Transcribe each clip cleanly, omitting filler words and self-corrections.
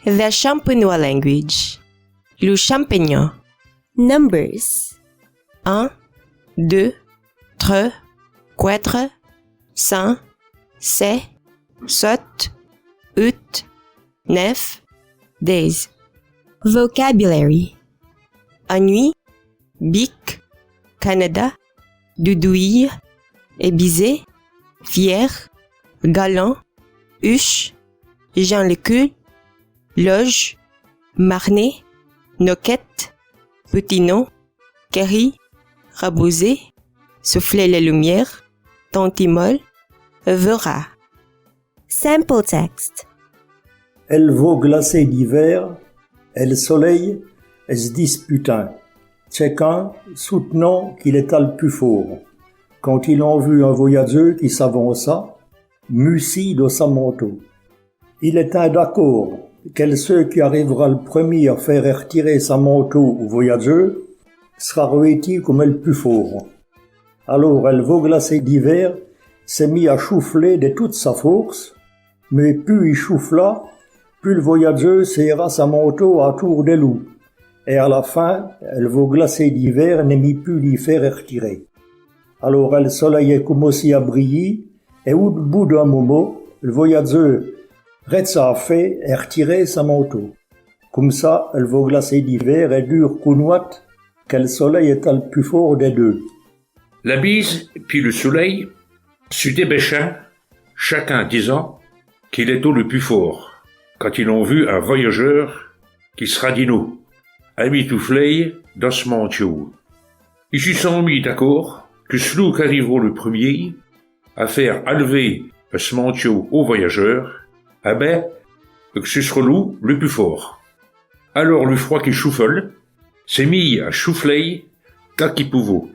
The Champenois language. Le champignon. Numbers. 1, 2, 3, 4, 5, 6, 7, 8, 9, 10. Vocabulary. Ennui, bic, Canada, doudouille, ébisé, fier, galant, huche, Jean le cul, loge, marnet, noquette, petitot, kerry, rabousé, souffler les lumières, tantimol, verra. Sample text. Elle vaut glacée d'hiver, elle soleil, elle se disputin. Chacun soutenant qu'il est le plus fort. Quand ils ont vu un voyageur qui s'avança, muci de sa manteau. Il était d'accord qu'elle ceux qui arrivera le premier à faire retirer sa manteau au voyageur sera revêtu comme le plus fort. Alors elle vaut glacée d'hiver s'est mis à choufler de toute sa force, mais plus il choufla, plus le voyageur serra sa manteau à tour de loup. Et à la fin, elle vaut glacée d'hiver ne mit plus l'y faire retirer. Alors le soleil commençait à briller, et au bout d'un moment, le voyageur retsa a fait et retirer sa manteau. Comme ça, elle vaut glacée d'hiver et dure qu'une quel soleil est le plus fort des deux. La bise puis le soleil se débêchant, chacun disant qu'il est au le plus fort, quand ils ont vu un voyageur qui sera dino, amitouflé dans ce manteau. Ils se sont mis d'accord que celui qui arrivera le premier à faire enlever ce manteau au voyageur, que ce sera lui le plus fort. Alors le froid qui choufole s'est mis à choufler tant qu'il pouvait,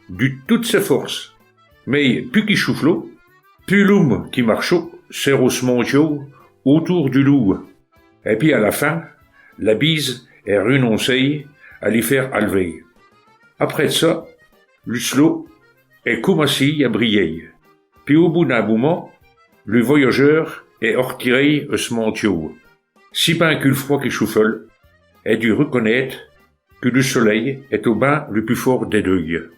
de toutes ses forces. Mais plus qu'il chouflot, plus l'homme qui marchait serre ce manteau autour du loup. Et puis à la fin, la bise est renoncée à les faire enlever. Après ça, le slow est commencé à briller. Puis au bout d'un moment, le voyageur est retiré ce manteau. Si bien que le froid qui choufole a dû reconnaître que le soleil est au bain le plus fort des deux.